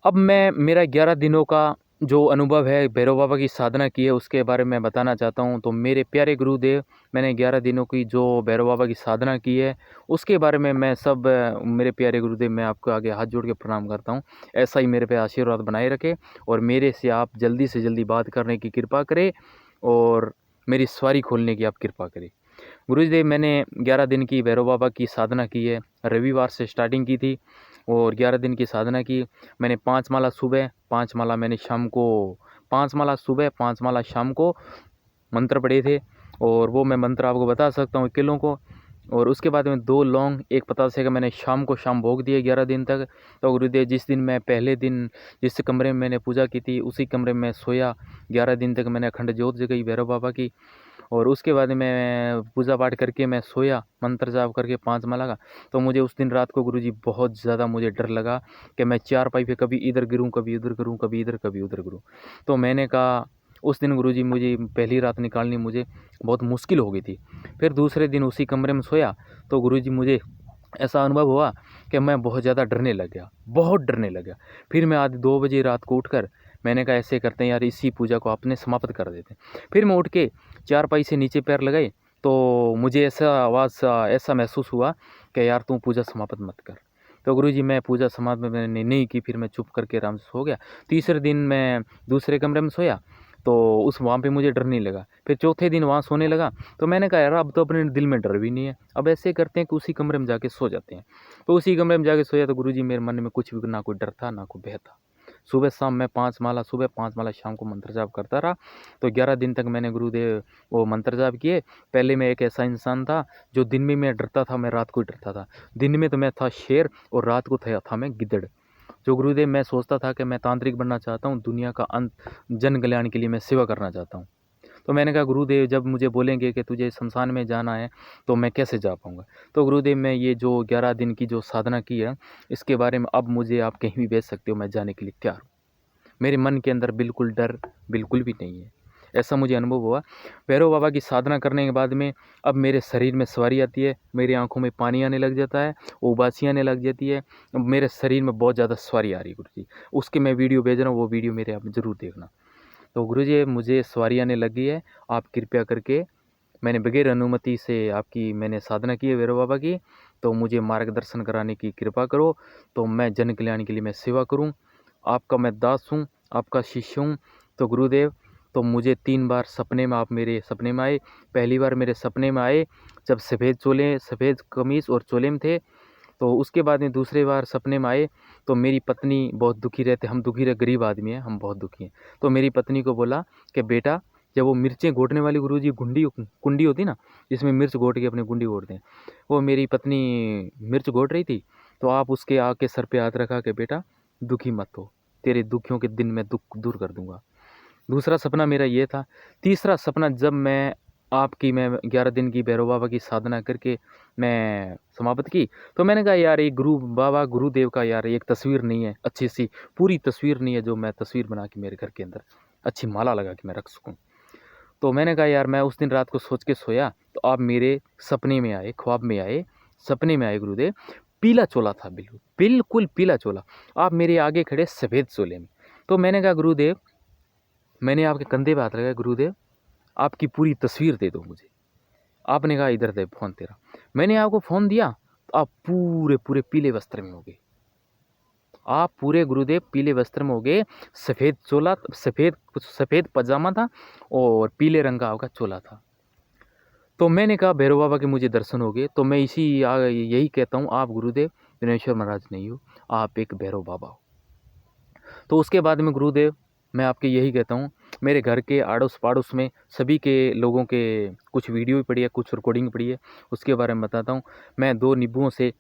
अब मैं मेरा 11 दिनों का जो अनुभव है भैरव बाबा की साधना की है उसके बारे में बताना चाहता हूँ। तो मेरे प्यारे गुरुदेव, मैंने 11 दिनों की जो भैरव बाबा की साधना की है उसके बारे में मैं सब मेरे प्यारे गुरुदेव मैं आपको आगे हाथ जोड़ के प्रणाम करता हूँ। ऐसा ही मेरे पे आशीर्वाद बनाए रखे और मेरे से आप जल्दी से जल्दी बात करने की कृपा करें और मेरी सवारी खोलने की आप कृपा करें। गुरुदेव, मैंने 11 दिन की भैरव बाबा की साधना की है। रविवार से स्टार्टिंग की थी और 11 दिन की साधना की। मैंने 5 माला सुबह, 5 माला मैंने शाम को, 5 माला सुबह, 5 माला शाम को मंत्र पढ़े थे और वो मैं मंत्र आपको बता सकता हूँ किलों को। और उसके बाद में 2 लौंग, 1 पतासे का मैंने शाम को शाम भोग दिए 11 दिन तक। तो गुरुदेव, जिस दिन मैं पहले दिन जिस कमरे में मैंने पूजा की थी उसी कमरे में सोया। 11 दिन तक मैंने अखंड ज्योत जगाई भैरव बाबा की और उसके बाद मैं पूजा पाठ करके मैं सोया मंत्र जाप करके 5 माला का। तो मुझे उस दिन रात को गुरुजी बहुत ज़्यादा मुझे डर लगा कि मैं चारपाई पे कभी इधर गिरूँ, कभी उधर गिरूँ, कभी इधर कभी उधर गिरूँ। तो मैंने कहा उस दिन गुरुजी मुझे पहली रात निकालनी मुझे बहुत मुश्किल हो गई थी। फिर दूसरे दिन उसी कमरे में सोया तो गुरुजी मुझे ऐसा अनुभव हुआ कि मैं बहुत ज़्यादा डरने लग गया, बहुत डरने लग गया। फिर मैं आधे 2 बजे रात को उठकर मैंने कहा ऐसे करते हैं यार, इसी पूजा को अपने समाप्त कर देते हैं। फिर मैं उठ के चारपाई से नीचे पैर लगाए तो मुझे ऐसा महसूस हुआ कि यार तू पूजा समाप्त मत कर। तो गुरुजी मैं पूजा समाप्त मैंने नहीं की, फिर मैं चुप करके आराम से सो गया। तीसरे दिन मैं दूसरे कमरे में सोया तो उस वहाँ पे मुझे डर नहीं लगा। फिर चौथे दिन वहाँ सोने लगा तो मैंने कहा यार अब तो अपने दिल में डर भी नहीं है, अब ऐसे करते हैं कि उसी कमरे में जाके सो जाते हैं। तो उसी कमरे में जाके सोया तो गुरुजी मेरे मन में कुछ भी, ना कोई डर था ना कोई भय था। सुबह शाम मैं 5 माला सुबह, 5 माला शाम को मंत्र जाप करता रहा। तो 11 दिन तक मैंने गुरुदेव वो मंत्र जाप किए। पहले मैं एक ऐसा इंसान था जो दिन में मैं डरता था, मैं रात को ही डरता था। दिन में तो मैं था शेर और रात को था मैं गिद्दड़। जो गुरुदेव मैं सोचता था कि मैं तांत्रिक बनना चाहता हूँ, दुनिया का अंत, जन कल्याण के लिए मैं सेवा करना चाहता हूँ। तो मैंने कहा गुरुदेव जब मुझे बोलेंगे कि तुझे शमशान में जाना है तो मैं कैसे जा पाऊँगा। तो गुरुदेव मैं ये जो 11 दिन की जो साधना की है इसके बारे में अब मुझे आप कहीं भी भेज सकते हो, मैं जाने के लिए तैयार हूँ। मेरे मन के अंदर बिल्कुल डर बिल्कुल भी नहीं है। ऐसा मुझे अनुभव हुआ भैरव बाबा की साधना करने के बाद में। अब मेरे शरीर में सवारी आती है, मेरी आंखों में पानी आने लग जाता है, उबासी आने लग जाती है। अब मेरे शरीर में बहुत ज़्यादा सवारी आ रही है गुरुजी। उसके मैं वीडियो भेज रहा हूँ, वो वीडियो मेरे आप ज़रूर देखना। तो गुरुजी मुझे सवारी आने लगी है, आप कृपया करके, मैंने बगैर अनुमति से आपकी मैंने साधना की है भैरव बाबा की, तो मुझे मार्गदर्शन कराने की कृपा करो। तो मैं जन कल्याण के लिए मैं सेवा करूं। आपका मैं दास हूं, आपका शिष्य हूं। तो गुरुदेव, तो मुझे 3 बार सपने में आप मेरे सपने में आए। पहली बार मेरे सपने में आए जब सफ़ेद कमीज़ और चोले में थे। तो उसके बाद में दूसरी बार सपने में आए तो मेरी पत्नी बहुत दुखी रहते, हम दुखी रहे, गरीब आदमी हैं, हम बहुत दुखी हैं। तो मेरी पत्नी को बोला कि बेटा, जब वो मिर्चें घोटने वाली गुरुजी कुंडी होती ना, जिसमें मिर्च घोट के अपनी कुंडी घोटते हैं, वो मेरी पत्नी मिर्च घोट रही थी। तो आप उसके आके सर पे हाथ रखा कि बेटा दुखी मत हो, तेरे दुखियों के दिन मैं दुख दूर कर दूंगा। दूसरा सपना मेरा ये था। तीसरा सपना जब मैं 11 दिन की भैरव बाबा की साधना करके मैं समाप्त की, तो मैंने कहा यार एक गुरुदेव का यार एक तस्वीर नहीं है, अच्छी सी पूरी तस्वीर नहीं है जो मैं तस्वीर बना के मेरे घर के अंदर अच्छी माला लगा के मैं रख सकूँ। तो मैंने कहा यार, मैं उस दिन रात को सोच के सोया तो आप मेरे सपने में आए, ख्वाब में आए, सपने में आए गुरुदेव। पीला चोला था, बिल्कुल बिल्कुल पीला चोला। आप मेरे आगे खड़े सफ़ेद चोले में। तो मैंने कहा गुरुदेव, मैंने आपके कंधे पे हाथ लगाया, गुरुदेव आपकी पूरी तस्वीर दे दो मुझे। आपने कहा इधर दे फ़ोन तेरा। मैंने आपको फ़ोन दिया तो आप पूरे पूरे पीले वस्त्र में हो गए। आप पूरे गुरुदेव पीले वस्त्र में हो गए। सफ़ेद चोला, सफ़ेद पजामा था और पीले रंग का आपका चोला था। तो मैंने कहा भैरव बाबा के मुझे दर्शन हो गए। तो मैं यही कहता हूँ, आप गुरुदेव विनेश्वर महाराज नहीं हो, आप एक भैरव बाबा हो। तो उसके बाद में गुरुदेव मैं आपके यही कहता हूँ, मेरे घर के आड़ोस पड़ोस में सभी के लोगों के कुछ वीडियो भी पड़ी है, कुछ रिकॉर्डिंग पड़ी है, उसके बारे में बताता हूँ। मैं 2 नींबुओं से,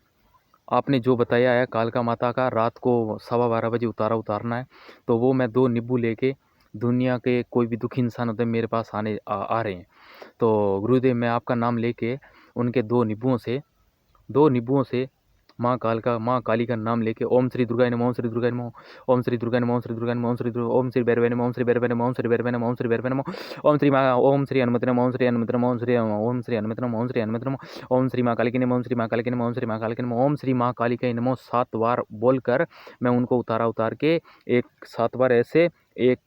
आपने जो बताया है कालका माता का रात को 12:15 बजे उतारना है, तो वो मैं 2 नींबू लेके, दुनिया के कोई भी दुखी इंसान होते हैं मेरे पास आ रहे हैं। तो गुरुदेव मैं आपका नाम लेके उनके 2 नींबुओं से माँ काली का नाम लेके ओम श्री दुर्गाय नमः, ओम श्री दुर्गाय नमः, ओम श्री दुर्गाय नमः, ओम श्री दुर्गाय नमः, ओम श्री भैरवे नमः, ओम श्री भैरवे नमः, ओम श्री भैरवे नमः, ओम श्री भैरवे नमः, ओम श्री माँ, ओम श्री हनुमते नमः, ओम श्री हनुमते नमः, ओम श्री हनुमते नमः, ओम श्री हनुमते नमः, ओम श्री माँ काली के नमः, ओम श्री माँ काली के नमः, ओम श्री माँ काली के नमः, ओम श्री माँ काली के नमः 7 बार बोलकर मैं उनको उतार के एक 7 बार ऐसे एक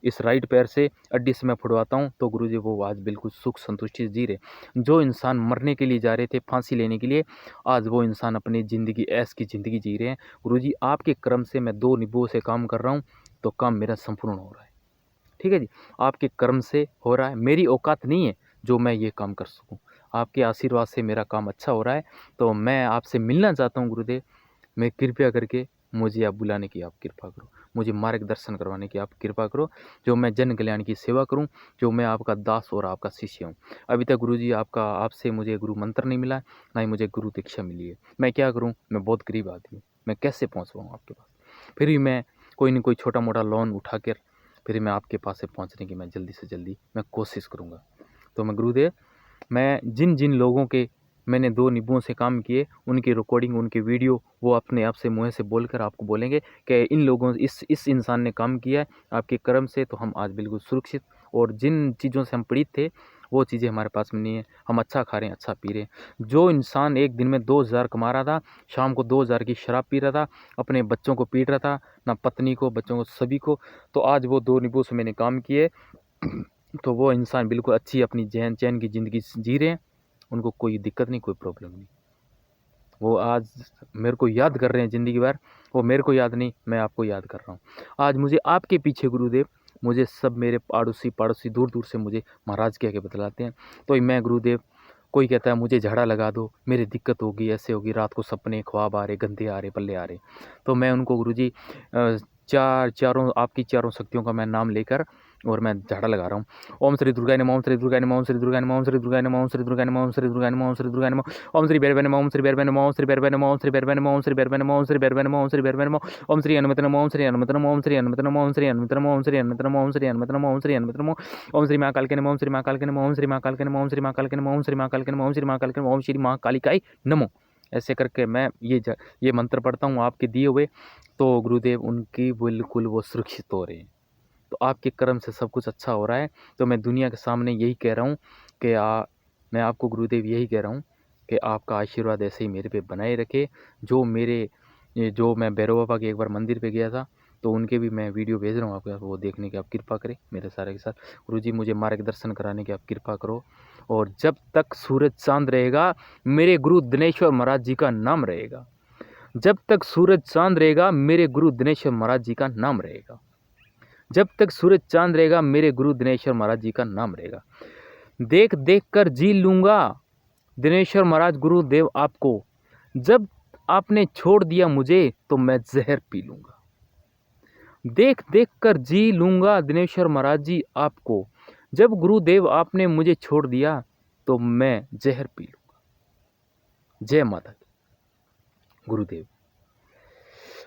इस राइट पैर से अड्डी से मैं फुड़वाता हूँ, तो गुरुजी वो आज बिल्कुल सुख संतुष्टि जी रहे। जो इंसान मरने के लिए जा रहे थे, फांसी लेने के लिए, आज वो इंसान अपनी ज़िंदगी ऐश की ज़िंदगी जी रहे हैं। गुरुजी आपके क्रम से मैं 2 नींबुओं से काम कर रहा हूँ, तो काम मेरा संपूर्ण हो रहा है। ठीक है जी, आपके कर्म से हो रहा है, मेरी औकात नहीं है जो मैं ये काम कर सकूँ। आपके आशीर्वाद से मेरा काम अच्छा हो रहा है, तो मैं आपसे मिलना चाहता हूँ गुरुदेव। मैं कृपया करके मुझे आप बुलाने की आप कृपा करो, मुझे मार्गदर्शन करवाने की आप कृपा करो, जो मैं जन कल्याण की सेवा करूं, जो मैं आपका दास और आपका शिष्य हूं। अभी तक गुरुजी आपसे मुझे गुरु मंत्र नहीं मिला, ना ही मुझे गुरु दीक्षा मिली है। मैं क्या करूं, मैं बहुत गरीब आदमी हूँ, मैं कैसे पहुँच पाऊँ आपके पास। फिर भी मैं कोई न कोई छोटा मोटा लोन उठा कर फिर मैं आपके पास से पहुँचने की मैं जल्दी से जल्दी मैं कोशिश करूँगा। तो मैं गुरुदेव, मैं जिन जिन लोगों के मैंने 2 नींबुओं से काम किए, उनकी रिकॉर्डिंग, उनके वीडियो वो अपने आप से मुँह से बोलकर आपको बोलेंगे कि इन लोगों इस इंसान ने काम किया है आपके कर्म से, तो हम आज बिल्कुल सुरक्षित, और जिन चीज़ों से हम पीड़ित थे, वो चीज़ें हमारे पास में नहीं है। हम अच्छा खा रहे हैं, अच्छा पी रहे हैं। जो इंसान एक दिन में 2000 कमा रहा था, शाम को 2000 की शराब पी रहा था, अपने बच्चों को पीट रहा था, ना पत्नी को, बच्चों को, सभी को, तो आज वो 2 नींबुओं से मैंने काम किए, तो वो इंसान बिल्कुल अच्छी अपनी चैन की ज़िंदगी जी रहे हैं। उनको कोई दिक्कत नहीं, कोई प्रॉब्लम नहीं। वो आज मेरे को याद कर रहे हैं ज़िंदगी भर, वो मेरे को याद नहीं, मैं आपको याद कर रहा हूँ। आज मुझे आपके पीछे गुरुदेव, मुझे सब मेरे पड़ोसी दूर-दूर से मुझे महाराज कह के बतलाते हैं। तो मैं गुरुदेव, कोई कहता है मुझे झाड़ा लगा दो, मेरी दिक्कत होगी, ऐसे होगी, रात को सपने ख्वाब आ रहे, गंदे आ रहे, पल्ले आ रहे। तो मैं उनको गुरुजी आपकी चारों शक्तियों का मैं नाम लेकर और मैं झाड़ा लगा रहा हूँ। ओम श्री दुर्गाय नमः, ओम श्री दुर्गाय नमः, ओम श्री दुर्गाय नमः, ओम श्री दुर्गाय नमः, ओम श्री दुर्गाय नमः, ओम श्री दुर्गाय नमः, ओम श्री दुर्गाय नमः, ओम श्री भैरवे नमः, ओम श्री भैरवे नमः, ओम श्री भैरवे नमः, ओम श्री भैरवे नमः, ओम श्री भैरवे नमः, ओम श्री भैरवे नमः, ओम श्री भैरवे नमः, ओम श्री हनुमते नमः, ओम श्री हनुमते नमः, ओम श्री हनुमते नमः, ओम श्री हनुमते नमः, ओम श्री हनुमते नमः, ओम श्री हनुमते नमः, ओम श्री हनुमते नमः, ओम श्री महाकाल के नमः, ओम श्री महाकाल के नमः, ओम श्री महाकाल के नमः, ओम श्री महाकाल के नमः, ओम श्री महाकाल के नमः, ओम श्री महाकाल के नमः, ओम श्री महाकालिकाय नमः। ऐसे करके मैं ये मंत्र पढ़ता हूँ आपके दिए हुए, तो गुरुदेव उनकी बिल्कुल वो सुरक्षित हो रहे हैं। तो आपके कर्म से सब कुछ अच्छा हो रहा है। तो मैं दुनिया के सामने यही कह रहा हूँ कि मैं आपको गुरुदेव यही कह रहा हूँ कि आपका आशीर्वाद ऐसे ही मेरे पे बनाए रखे। जो मैं भैरव बाबा के एक बार मंदिर पे गया था, तो उनके भी मैं वीडियो भेज रहा हूँ आपके, वो देखने की आप कृपा करें मेरे सारे के साथ। गुरुजी मुझे मार्गदर्शन कराने की आप कृपा करो, और जब तक सूरज चाँद रहेगा, मेरे गुरु दिनेश्वर महाराज जी का नाम रहेगा। जब तक सूरज चाँद रहेगा, मेरे गुरु दिनेश्वर महाराज जी का नाम रहेगा। जब तक सूरज चाँद रहेगा, मेरे गुरु दिनेश्वर महाराज जी का नाम रहेगा। देख देख कर जी लूँगा दिनेश्वर महाराज गुरुदेव आपको। जब आपने छोड़ दिया मुझे, तो मैं ज़हर पी लूँगा। देख देख कर जी लूँगा दिनेश्वर महाराज जी आपको। जब गुरुदेव आपने मुझे छोड़ दिया, तो मैं ज़हर पी लूँगा। जय माता दी। गुरुदेव।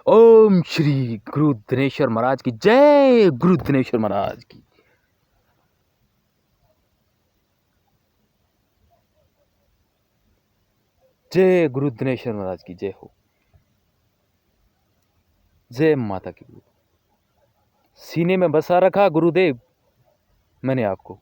ओम श्री गुरु दिनेश्वर महाराज की जय। गुरु दिनेश्वर महाराज की। जय गुरु दिनेश्वर महाराज की जय हो। जय माता की। सीने में बसा रखा गुरुदेव मैंने आपको।